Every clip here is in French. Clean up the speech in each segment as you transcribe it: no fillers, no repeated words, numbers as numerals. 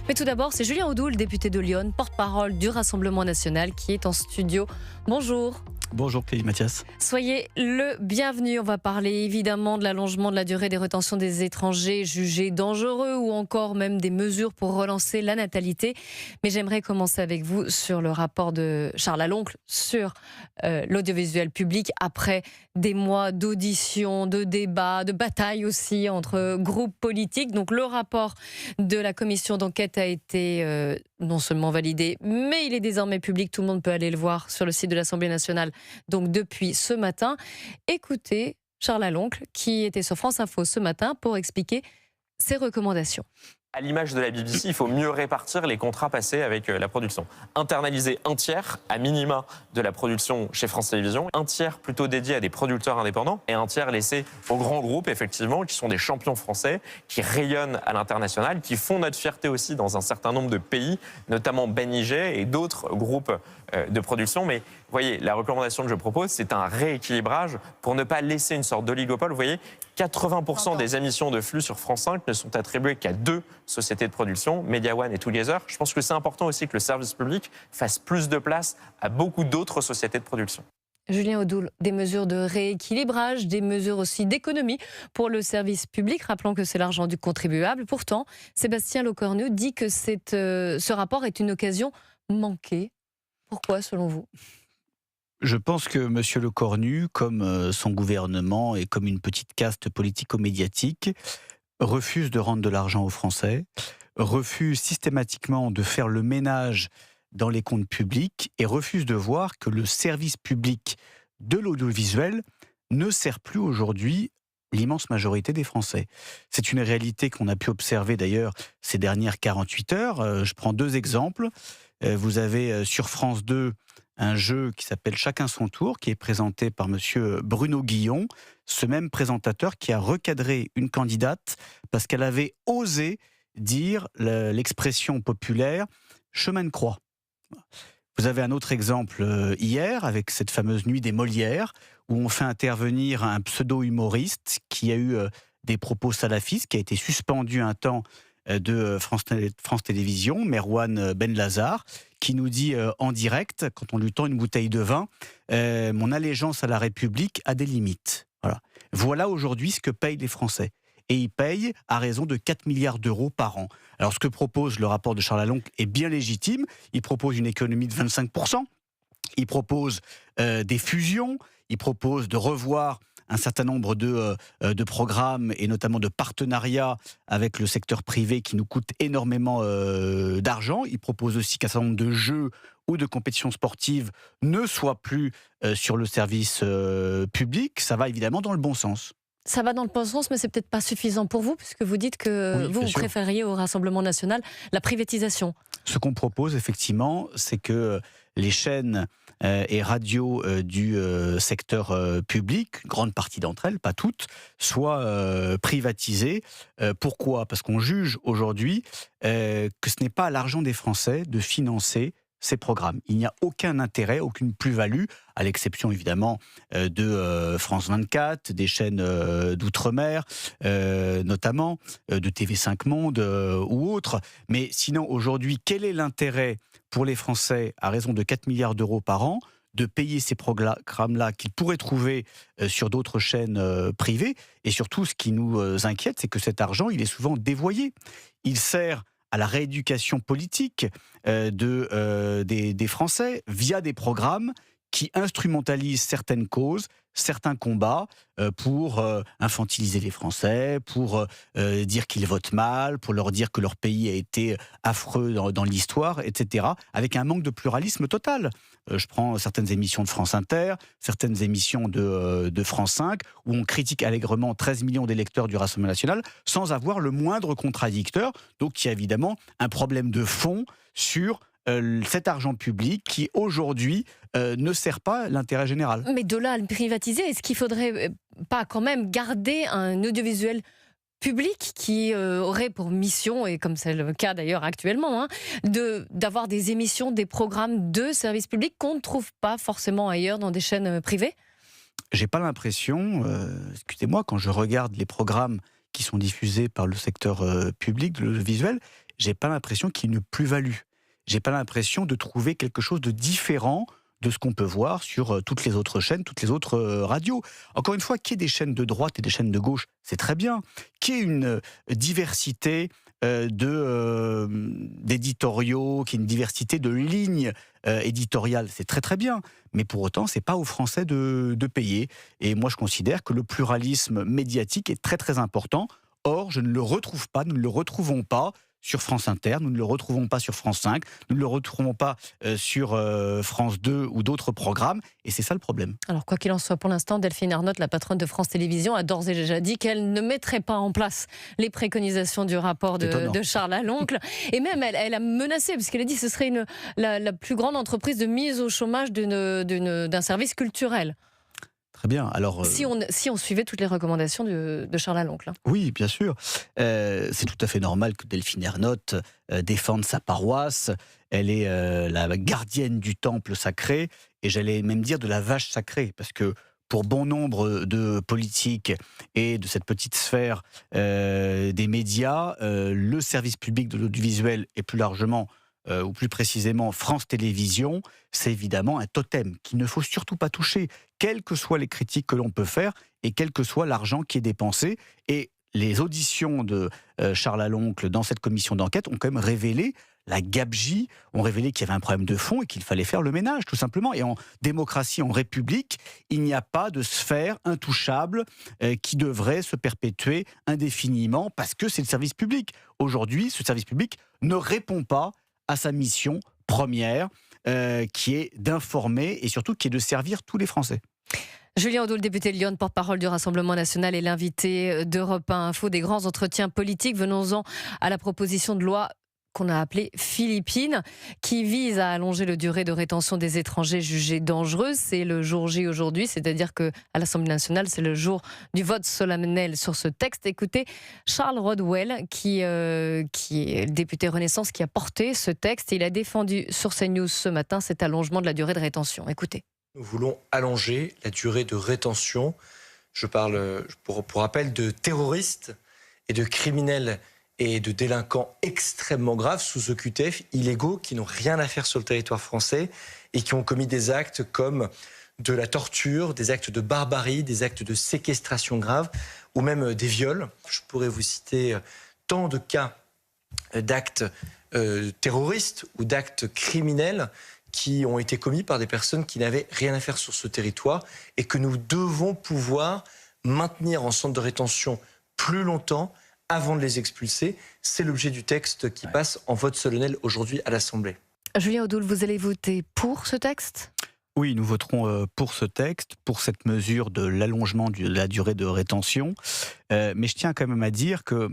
Mais tout d'abord, c'est Julien Audoul, député de Lyon, porte-parole du Rassemblement national, qui est en studio. Bonjour. Bonjour Clélie Mathias. Soyez le bienvenu. On va parler évidemment de l'allongement de la durée des retentions des étrangers jugés dangereux ou encore même des mesures pour relancer la natalité. Mais j'aimerais commencer avec vous sur le rapport de Charles Aloncle sur l'audiovisuel public après des mois d'auditions, de débats, de batailles aussi entre groupes politiques. Donc le rapport de la commission d'enquête a été non seulement validé, mais il est désormais public. Tout le monde peut aller le voir sur le site de l'Assemblée nationale. Donc depuis ce matin, écoutez Charles Aloncle qui était sur France Info ce matin pour expliquer ses recommandations. À l'image de la BBC, il faut mieux répartir les contrats passés avec la production. Internaliser un tiers, à minima, de la production chez France Télévisions, un tiers plutôt dédié à des producteurs indépendants et un tiers laissé aux grands groupes, effectivement, qui sont des champions français, qui rayonnent à l'international, qui font notre fierté aussi dans un certain nombre de pays, notamment Ben Yigé et d'autres groupes de production. Mais vous voyez, la recommandation que je propose, c'est un rééquilibrage pour ne pas laisser une sorte d'oligopole. Vous voyez, 80% des émissions de flux sur France 5 ne sont attribuées qu'à 2 sociétés de production, Media One et Together. Je pense que c'est important aussi que le service public fasse plus de place à beaucoup d'autres sociétés de production. Julien Audoul, des mesures de rééquilibrage, des mesures aussi d'économie pour le service public. Rappelons que c'est l'argent du contribuable. Pourtant, Sébastien Lecornu dit que ce rapport est une occasion manquée. Pourquoi, selon vous ? Je pense que M. Lecornu, comme son gouvernement et comme une petite caste politico-médiatique, refuse de rendre de l'argent aux Français, refuse systématiquement de faire le ménage dans les comptes publics et refuse de voir que le service public de l'audiovisuel ne sert plus aujourd'hui l'immense majorité des Français. C'est une réalité qu'on a pu observer d'ailleurs ces dernières 48 heures. Je prends 2 exemples. Vous avez sur France 2 un jeu qui s'appelle Chacun son tour, qui est présenté par monsieur Bruno Guillon, ce même présentateur qui a recadré une candidate parce qu'elle avait osé dire l'expression populaire « chemin de croix ». Vous avez un autre exemple hier, avec cette fameuse nuit des Molières, où on fait intervenir un pseudo-humoriste qui a eu des propos salafistes, qui a été suspendu un temps de France Télévisions, Merwan Benlazar, qui nous dit en direct, quand on lui tend une bouteille de vin, mon allégeance à la République a des limites. Voilà aujourd'hui ce que payent les Français. Et ils payent à raison de 4 milliards d'euros par an. Alors ce que propose le rapport de Charles Aloncle est bien légitime. Il propose une économie de 25%. Il propose des fusions. Il propose de revoir un certain nombre de programmes et notamment de partenariats avec le secteur privé qui nous coûte énormément d'argent. Il propose aussi qu'un certain nombre de jeux ou de compétitions sportives ne soient plus sur le service public. Ça va évidemment dans le bon sens. Ça va dans le bon sens, mais c'est peut-être pas suffisant pour vous, puisque vous dites que vous préfériez au Rassemblement national la privatisation. Ce qu'on propose, effectivement, c'est que les chaînes et radios du secteur public, une grande partie d'entre elles, pas toutes, soient privatisées. Pourquoi ? Parce qu'on juge aujourd'hui que ce n'est pas à l'argent des Français de financer ces programmes. Il n'y a aucun intérêt, aucune plus-value, à l'exception évidemment de France 24, des chaînes d'outre-mer, notamment de TV5 Monde ou autres. Mais sinon, aujourd'hui, quel est l'intérêt pour les Français, à raison de 4 milliards d'euros par an, de payer ces programmes-là qu'ils pourraient trouver sur d'autres chaînes privées ? Et surtout, ce qui nous inquiète, c'est que cet argent, il est souvent dévoyé. Il sert à la rééducation politique des Français via des programmes qui instrumentalisent certaines causes, certains combats pour infantiliser les Français, pour dire qu'ils votent mal, pour leur dire que leur pays a été affreux dans l'histoire, etc., avec un manque de pluralisme total. Je prends certaines émissions de France Inter, certaines émissions de France 5, où on critique allègrement 13 millions d'électeurs du Rassemblement national, sans avoir le moindre contradicteur. Donc il y a évidemment un problème de fond sur cet argent public qui, aujourd'hui, ne sert pas l'intérêt général. Mais de là à le privatiser, est-ce qu'il ne faudrait pas quand même garder un audiovisuel public qui aurait pour mission, et comme c'est le cas d'ailleurs actuellement, d'avoir des émissions, des programmes de service public qu'on ne trouve pas forcément ailleurs dans des chaînes privées ? J'ai pas l'impression, excusez-moi, quand je regarde les programmes qui sont diffusés par le secteur public, le visuel, j'ai pas l'impression qu'il y ait une plus-value. J'ai pas l'impression de trouver quelque chose de différent de ce qu'on peut voir sur toutes les autres chaînes, toutes les autres radios. Encore une fois, qu'il y ait des chaînes de droite et des chaînes de gauche, c'est très bien. Qu'il y ait une diversité d'éditoriaux, qu'il y ait une diversité de lignes éditoriales, c'est très très bien. Mais pour autant, c'est pas aux Français de payer. Et moi, je considère que le pluralisme médiatique est très très important. Or, je ne le retrouve pas, nous ne le retrouvons pas sur France Inter, nous ne le retrouvons pas sur France 5, nous ne le retrouvons pas sur France 2 ou d'autres programmes, et c'est ça le problème. Alors, quoi qu'il en soit, pour l'instant, Delphine Ernotte, la patronne de France Télévisions, a d'ores et déjà dit qu'elle ne mettrait pas en place les préconisations du rapport de Charles Aloncle. Et même, elle a menacé, puisqu'elle a dit que ce serait la plus grande entreprise de mise au chômage d'un service culturel. Très bien. Alors, si on suivait toutes les recommandations de Charles Aloncle. Oui, bien sûr. C'est tout à fait normal que Delphine Ernotte défende sa paroisse. Elle est la gardienne du temple sacré, et j'allais même dire de la vache sacrée, parce que pour bon nombre de politiques et de cette petite sphère des médias, le service public de l'audiovisuel et plus largement ou plus précisément France Télévisions, c'est évidemment un totem qu'il ne faut surtout pas toucher, quelles que soient les critiques que l'on peut faire et quel que soit l'argent qui est dépensé. Et les auditions de Charles Aloncle dans cette commission d'enquête ont quand même révélé la gabegie, ont révélé qu'il y avait un problème de fond et qu'il fallait faire le ménage, tout simplement. Et en démocratie, en république, il n'y a pas de sphère intouchable qui devrait se perpétuer indéfiniment parce que c'est le service public. Aujourd'hui, ce service public ne répond pas à sa mission première, qui est d'informer et surtout qui est de servir tous les Français. Julien Audoul, député de Lyon, porte-parole du Rassemblement national et l'invité d'Europe 1 Info, des grands entretiens politiques. Venons-en à la proposition de loi qu'on a appelée Philippines, qui vise à allonger la durée de rétention des étrangers jugés dangereux. C'est le jour J aujourd'hui, c'est-à-dire qu'à l'Assemblée nationale, c'est le jour du vote solennel sur ce texte. Écoutez, Charles Rodwell, qui est le député Renaissance, qui a porté ce texte. Il a défendu sur CNews ce matin cet allongement de la durée de rétention. Écoutez. Nous voulons allonger la durée de rétention. Je parle, pour rappel, de terroristes et de criminels et de délinquants extrêmement graves sous OQTF, illégaux, qui n'ont rien à faire sur le territoire français et qui ont commis des actes comme de la torture, des actes de barbarie, des actes de séquestration grave ou même des viols. Je pourrais vous citer tant de cas d'actes terroristes ou d'actes criminels qui ont été commis par des personnes qui n'avaient rien à faire sur ce territoire et que nous devons pouvoir maintenir en centre de rétention plus longtemps avant de les expulser. C'est l'objet du texte qui passe en vote solennel aujourd'hui à l'Assemblée. Julien Audoul, vous allez voter pour ce texte ? Oui, nous voterons pour ce texte, pour cette mesure de l'allongement de la durée de rétention. Mais je tiens quand même à dire que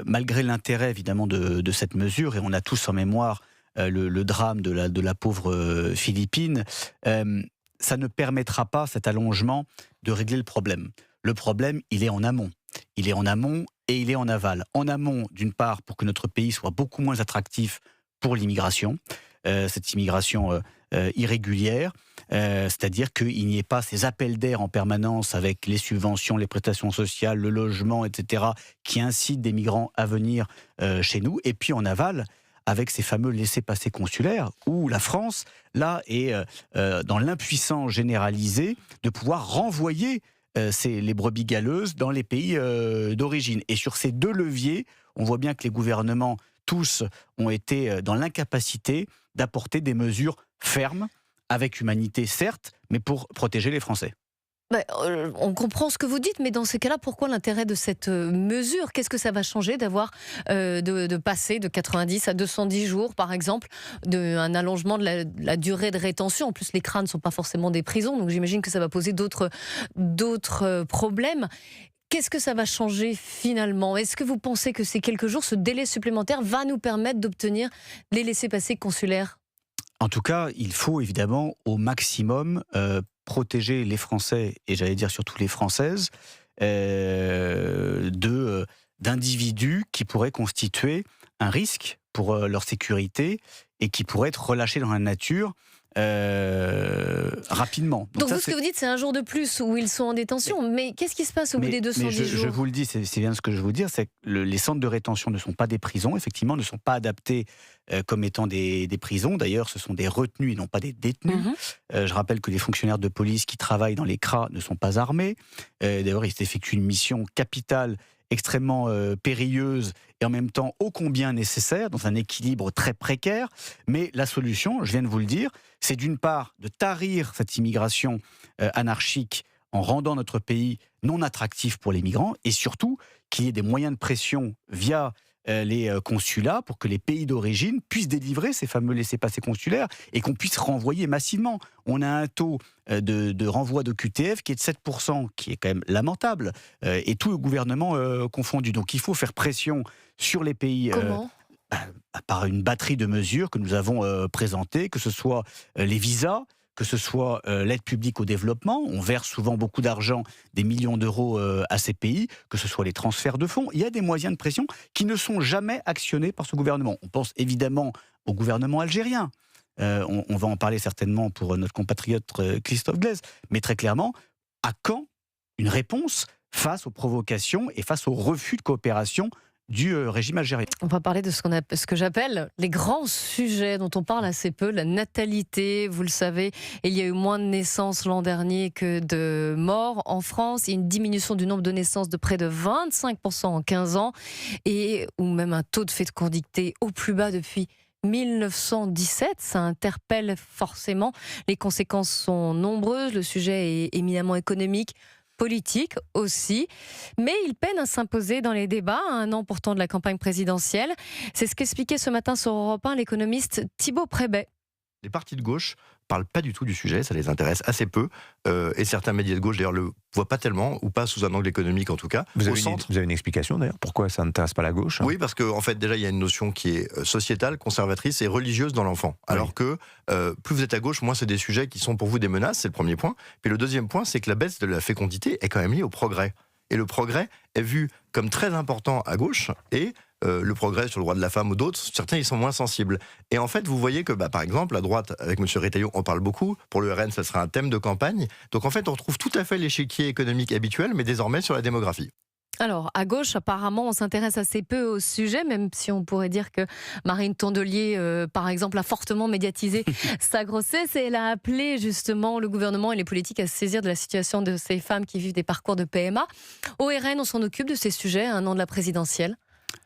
malgré l'intérêt évidemment de cette mesure, et on a tous en mémoire le drame de la pauvre Philippine, ça ne permettra pas, cet allongement, de régler le problème. Le problème, il est en amont. Il est en amont et il est en aval. En amont, d'une part, pour que notre pays soit beaucoup moins attractif pour l'immigration, cette immigration irrégulière, c'est-à-dire qu'il n'y ait pas ces appels d'air en permanence avec les subventions, les prestations sociales, le logement, etc., qui incitent des migrants à venir chez nous. Et puis en aval, avec ces fameux laissez-passer consulaires, où la France, là, est dans l'impuissance généralisée de pouvoir renvoyer les brebis galeuses dans les pays d'origine. Et sur ces deux leviers, on voit bien que les gouvernements, tous, ont été dans l'incapacité d'apporter des mesures fermes, avec humanité certes, mais pour protéger les Français. On comprend ce que vous dites, mais dans ces cas-là, pourquoi l'intérêt de cette mesure ? Qu'est-ce que ça va changer d'avoir de passer de 90 à 210 jours, par exemple, un allongement de la durée de rétention ? En plus, les CRA ne sont pas forcément des prisons, donc j'imagine que ça va poser d'autres problèmes. Qu'est-ce que ça va changer finalement ? Est-ce que vous pensez que ces quelques jours, ce délai supplémentaire va nous permettre d'obtenir les laissez-passer consulaires ? En tout cas, il faut évidemment au maximum protéger les Français, et j'allais dire surtout les Françaises, d'individus qui pourraient constituer un risque pour leur sécurité et qui pourraient être relâchés dans la nature rapidement. Donc ça, vous, ce que vous dites, c'est un jour de plus où ils sont en détention. Mais qu'est-ce qui se passe au bout des 210 jours? Je vous le dis, c'est bien ce que je veux vous dire, c'est que les centres de rétention ne sont pas des prisons, effectivement, ne sont pas adaptés comme étant des prisons. D'ailleurs, ce sont des retenus et non pas des détenus. Je rappelle que les fonctionnaires de police qui travaillent dans les CRA ne sont pas armés. D'ailleurs, ils effectuent une mission capitale extrêmement périlleuse et en même temps ô combien nécessaire, dans un équilibre très précaire. Mais la solution, je viens de vous le dire, c'est d'une part de tarir cette immigration anarchique en rendant notre pays non attractif pour les migrants, et surtout qu'il y ait des moyens de pression via les consulats pour que les pays d'origine puissent délivrer ces fameux laissez-passer consulaires et qu'on puisse renvoyer massivement. On a un taux de renvoi de QTF qui est de 7%, qui est quand même lamentable, et tout le gouvernement confondu. Donc il faut faire pression sur les pays... Comment par une batterie de mesures que nous avons présentées, que ce soit les visas, que ce soit l'aide publique au développement, on verse souvent beaucoup d'argent, des millions d'euros à ces pays, que ce soit les transferts de fonds. Il y a des moyens de pression qui ne sont jamais actionnés par ce gouvernement. On pense évidemment au gouvernement algérien. On va en parler certainement pour notre compatriote Christophe Glaise. Mais très clairement, à quand une réponse face aux provocations et face au refus de coopération du régime algérien? On va parler de ce que j'appelle les grands sujets dont on parle assez peu, la natalité. Vous le savez, il y a eu moins de naissances l'an dernier que de morts en France. Il y a une diminution du nombre de naissances de près de 25% en 15 ans, ou même un taux de fécondité au plus bas depuis 1917, ça interpelle forcément. Les conséquences sont nombreuses, le sujet est éminemment économique, politique aussi, mais il peine à s'imposer dans les débats, à un an pourtant de la campagne présidentielle. C'est ce qu'expliquait ce matin sur Europe 1 l'économiste Thibaut Prébet. Les partis de gauche parlent pas du tout du sujet, ça les intéresse assez peu, et certains médias de gauche d'ailleurs le voient pas tellement, ou pas sous un angle économique en tout cas. Vous avez une explication d'ailleurs pourquoi ça n'intéresse pas la gauche? Oui, parce qu'en fait déjà il y a une notion qui est sociétale, conservatrice et religieuse dans l'enfant. Alors que plus vous êtes à gauche, moins c'est des sujets qui sont pour vous des menaces, c'est le premier point. Puis le deuxième point, c'est que la baisse de la fécondité est quand même liée au progrès. Et le progrès est vu comme très important à gauche, et le progrès sur le droit de la femme ou d'autres, certains ils sont moins sensibles. Et en fait, vous voyez que, par exemple, à droite, avec M. Retailleau, on parle beaucoup. Pour le RN, ça sera un thème de campagne. Donc en fait, on retrouve tout à fait l'échiquier économique habituel, mais désormais sur la démographie. Alors, à gauche, apparemment, on s'intéresse assez peu au sujet, même si on pourrait dire que Marine Tondelier, par exemple, a fortement médiatisé sa grossesse. Et elle a appelé justement le gouvernement et les politiques à se saisir de la situation de ces femmes qui vivent des parcours de PMA. Au RN, on s'en occupe de ces sujets à un an de la présidentielle.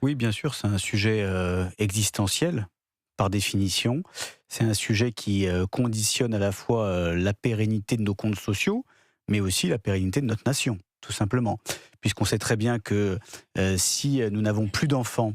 Oui, bien sûr, c'est un sujet existentiel, par définition. C'est un sujet qui conditionne à la fois la pérennité de nos comptes sociaux, mais aussi la pérennité de notre nation, tout simplement. Puisqu'on sait très bien que si nous n'avons plus d'enfants,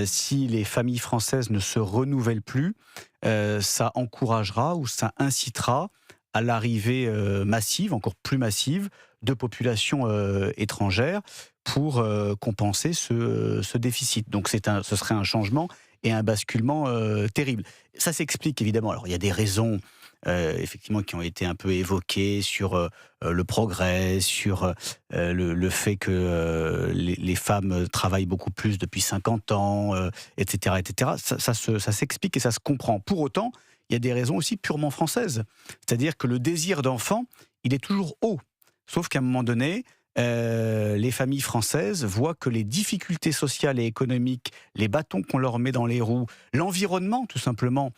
si les familles françaises ne se renouvellent plus, ça encouragera ou ça incitera à l'arrivée massive, encore plus massive, de populations étrangères pour compenser ce déficit. Donc ce serait un changement et un basculement terrible. Ça s'explique évidemment. Alors il y a des raisons effectivement qui ont été un peu évoquées sur le progrès, sur le fait que les femmes travaillent beaucoup plus depuis 50 ans, etc. etc. Ça s'explique et ça se comprend. Pour autant, il y a des raisons aussi purement françaises. C'est-à-dire que le désir d'enfant, il est toujours haut. Sauf qu'à un moment donné, les familles françaises voient que les difficultés sociales et économiques, les bâtons qu'on leur met dans les roues, l'environnement tout simplement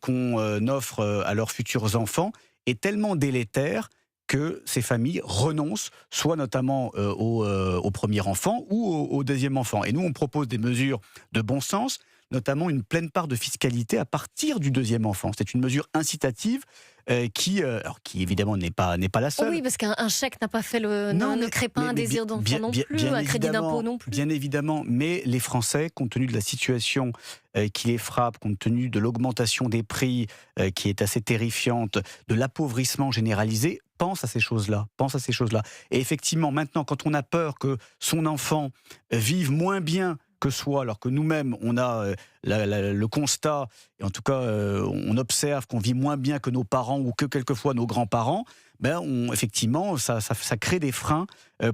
qu'on offre à leurs futurs enfants est tellement délétère que ces familles renoncent, soit notamment au premier enfant ou au deuxième enfant. Et nous, on propose des mesures de bon sens, notamment une pleine part de fiscalité à partir du deuxième enfant. C'est une mesure incitative qui évidemment n'est pas la seule. Oui, parce qu'un chèque n'a pas fait ne crée pas un désir d'enfant non plus, un crédit d'impôt non plus. Bien évidemment, mais les Français, compte tenu de la situation qui les frappe, compte tenu de l'augmentation des prix qui est assez terrifiante, de l'appauvrissement généralisé, pense à ces choses-là. Et effectivement, maintenant, quand on a peur que son enfant vive moins bien que soi, alors que nous-mêmes, on a le constat, et en tout cas, on observe qu'on vit moins bien que nos parents ou que quelquefois nos grands-parents, effectivement, ça crée des freins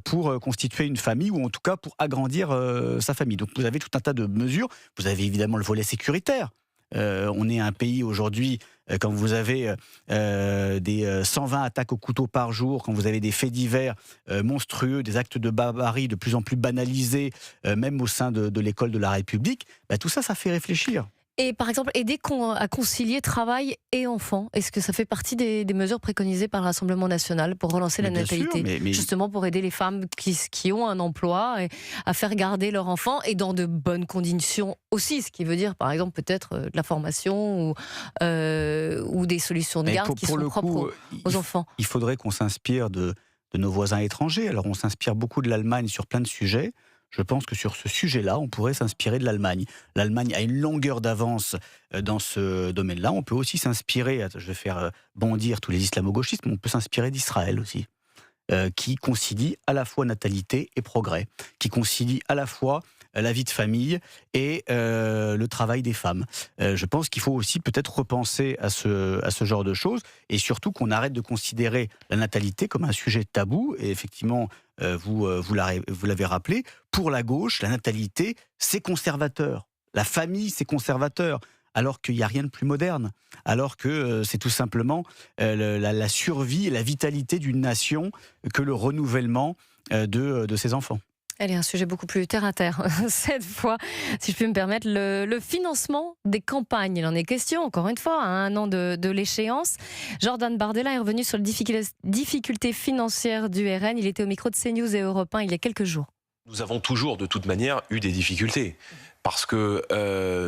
pour constituer une famille, ou en tout cas pour agrandir sa famille. Donc vous avez tout un tas de mesures. Vous avez évidemment le volet sécuritaire. On est un pays aujourd'hui quand vous avez des 120 attaques au couteau par jour, quand vous avez des faits divers monstrueux, des actes de barbarie de plus en plus banalisés, même au sein de l'école de la République, tout ça, ça fait réfléchir. Et par exemple, aider à concilier travail et enfants, est-ce que ça fait partie des mesures préconisées par le Rassemblement national pour relancer la Mais bien sûr, natalité, mais justement pour aider les femmes qui ont un emploi à faire garder leur enfant et dans de bonnes conditions aussi, ce qui veut dire par exemple peut-être de la formation ou des solutions de garde qui sont propres aux enfants. Il faudrait qu'on s'inspire de nos voisins étrangers. Alors on s'inspire beaucoup de l'Allemagne sur plein de sujets. Je pense que sur ce sujet-là, on pourrait s'inspirer de l'Allemagne. L'Allemagne a une longueur d'avance dans ce domaine-là. On peut aussi s'inspirer, je vais faire bondir tous les islamo-gauchistes, mais on peut s'inspirer d'Israël aussi, qui concilie à la fois natalité et progrès, qui concilie à la fois la vie de famille et le travail des femmes. Je pense qu'il faut aussi peut-être repenser à ce genre de choses, et surtout qu'on arrête de considérer la natalité comme un sujet tabou. Et effectivement, vous l'avez rappelé, pour la gauche, la natalité, c'est conservateur. La famille, c'est conservateur. Alors qu'il n'y a rien de plus moderne. Alors que c'est tout simplement la survie et la vitalité d'une nation que le renouvellement de ses enfants. Elle est un sujet beaucoup plus terre-à-terre. Cette fois, si je puis me permettre, le financement des campagnes. Il en est question, encore une fois, à un an de l'échéance. Jordan Bardella est revenu sur les difficultés financières du RN. Il était au micro de CNews et Europe 1 il y a quelques jours. Nous avons toujours, de toute manière, eu des difficultés. Parce que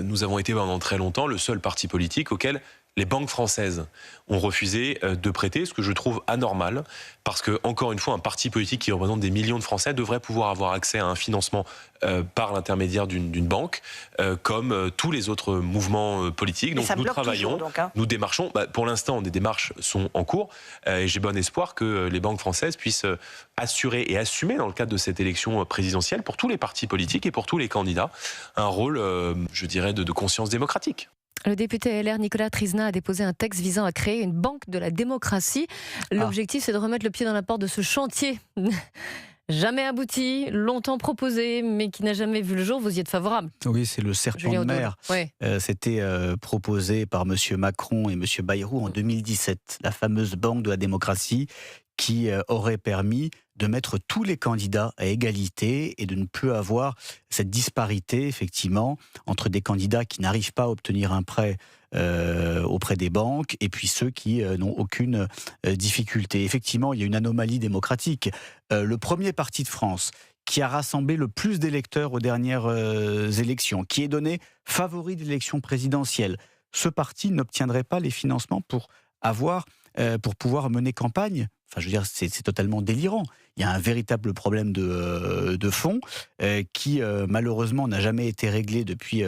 nous avons été pendant très longtemps le seul parti politique auquel les banques françaises ont refusé de prêter, ce que je trouve anormal, parce que, encore une fois, un parti politique qui représente des millions de Français devrait pouvoir avoir accès à un financement par l'intermédiaire d'une banque, comme tous les autres mouvements politiques. Donc nous travaillons, nous démarchons. Pour l'instant, des démarches sont en cours, et j'ai bon espoir que les banques françaises puissent assurer et assumer, dans le cadre de cette élection présidentielle, pour tous les partis politiques et pour tous les candidats, un rôle, je dirais, de conscience démocratique. Le député LR Nicolas Trizna a déposé un texte visant à créer une banque de la démocratie. L'objectif, c'est de remettre le pied dans la porte de ce chantier. Jamais abouti, longtemps proposé, mais qui n'a jamais vu le jour. Vous y êtes favorable? Oui, c'est le serpent de mer. Ouais. C'était proposé par M. Macron et M. Bayrou en 2017. La fameuse banque de la démocratie qui aurait permis de mettre tous les candidats à égalité et de ne plus avoir cette disparité, effectivement, entre des candidats qui n'arrivent pas à obtenir un prêt auprès des banques et puis ceux qui n'ont aucune difficulté. Effectivement, il y a une anomalie démocratique. Le premier parti de France qui a rassemblé le plus d'électeurs aux dernières élections, qui est donné favori de l'élection présidentielle, ce parti n'obtiendrait pas les financements pour pouvoir mener campagne. Enfin, je veux dire, c'est totalement délirant. Il y a un véritable problème de fond qui, malheureusement, n'a jamais été réglé depuis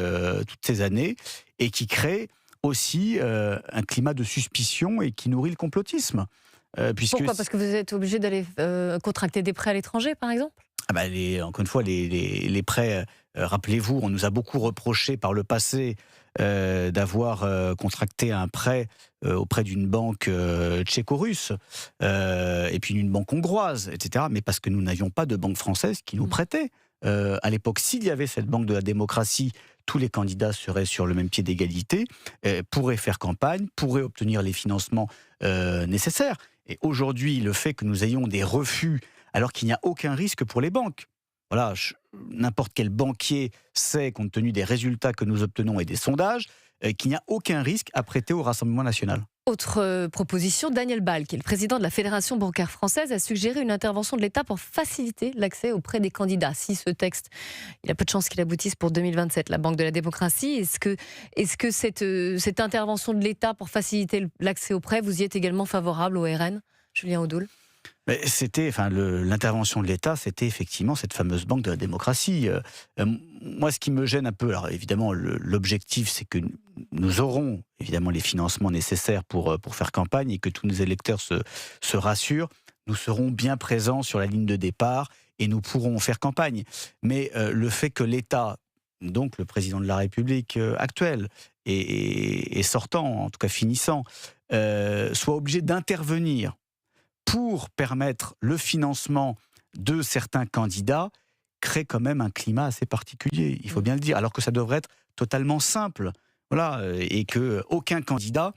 toutes ces années et qui crée aussi un climat de suspicion et qui nourrit le complotisme. Pourquoi ? Parce que vous êtes obligé d'aller contracter des prêts à l'étranger, par exemple ? Encore une fois, les prêts, rappelez-vous, on nous a beaucoup reproché par le passé d'avoir contracté un prêt auprès d'une banque tchéco-russe et puis d'une banque hongroise, etc. Mais parce que nous n'avions pas de banque française qui nous prêtait. À l'époque, s'il y avait cette banque de la démocratie, tous les candidats seraient sur le même pied d'égalité, pourraient faire campagne, pourraient obtenir les financements nécessaires. Et aujourd'hui, le fait que nous ayons des refus alors qu'il n'y a aucun risque pour les banques. Voilà, n'importe quel banquier sait, compte tenu des résultats que nous obtenons et des sondages, qu'il n'y a aucun risque à prêter au Rassemblement national. Autre proposition, Daniel Ball, qui est le président de la Fédération bancaire française, a suggéré une intervention de l'État pour faciliter l'accès auprès des candidats. Si ce texte, il y a peu de chances qu'il aboutisse pour 2027, la Banque de la démocratie, est-ce que cette intervention de l'État pour faciliter l'accès auprès, vous y êtes également favorable au RN, Julien Audoul ? L'intervention de l'État, c'était effectivement cette fameuse banque de la démocratie. Moi, ce qui me gêne un peu, alors évidemment, l'objectif, c'est que nous aurons évidemment les financements nécessaires pour faire campagne et que tous nos électeurs se rassurent. Nous serons bien présents sur la ligne de départ et nous pourrons faire campagne. Mais le fait que l'État, donc le président de la République actuel et sortant, en tout cas finissant, soit obligé d'intervenir pour permettre le financement de certains candidats, crée quand même un climat assez particulier, il faut bien le dire, alors que ça devrait être totalement simple. Voilà, et qu'aucun candidat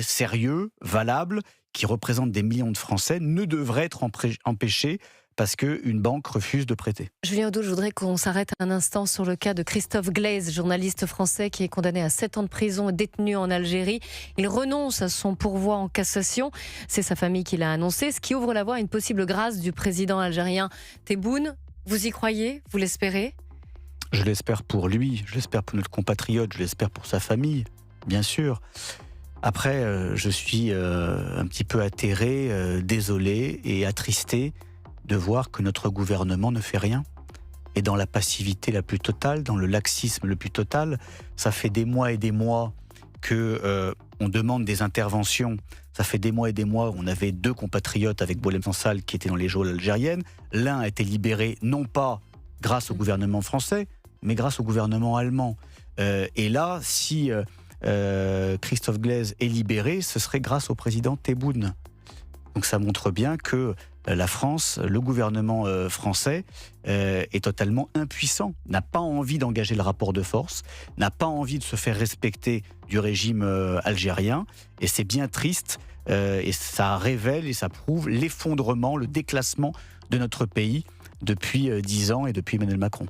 sérieux, valable, qui représente des millions de Français, ne devrait être empêché parce qu'une banque refuse de prêter. Julien Audoux, je voudrais qu'on s'arrête un instant sur le cas de Christophe Glaise, journaliste français qui est condamné à 7 ans de prison et détenu en Algérie. Il renonce à son pourvoi en cassation. C'est sa famille qui l'a annoncé, ce qui ouvre la voie à une possible grâce du président algérien Tebboune. Vous y croyez? Vous l'espérez? Je l'espère pour lui, je l'espère pour notre compatriote, je l'espère pour sa famille, bien sûr. Après, je suis un petit peu atterré, désolé et attristé de voir que notre gouvernement ne fait rien. Et dans la passivité la plus totale, dans le laxisme le plus total, ça fait des mois et des mois qu'on demande des interventions. Ça fait des mois et des mois, on avait 2 compatriotes avec Boualem Sansal qui étaient dans les geôles algériennes. L'un a été libéré, non pas grâce au gouvernement français, mais grâce au gouvernement allemand. Et là, si Christophe Glaise est libéré, ce serait grâce au président Tebboune. Donc ça montre bien que la France, le gouvernement français est totalement impuissant, n'a pas envie d'engager le rapport de force, n'a pas envie de se faire respecter du régime algérien. Et c'est bien triste et ça révèle et ça prouve l'effondrement, le déclassement de notre pays depuis 10 ans et depuis Emmanuel Macron.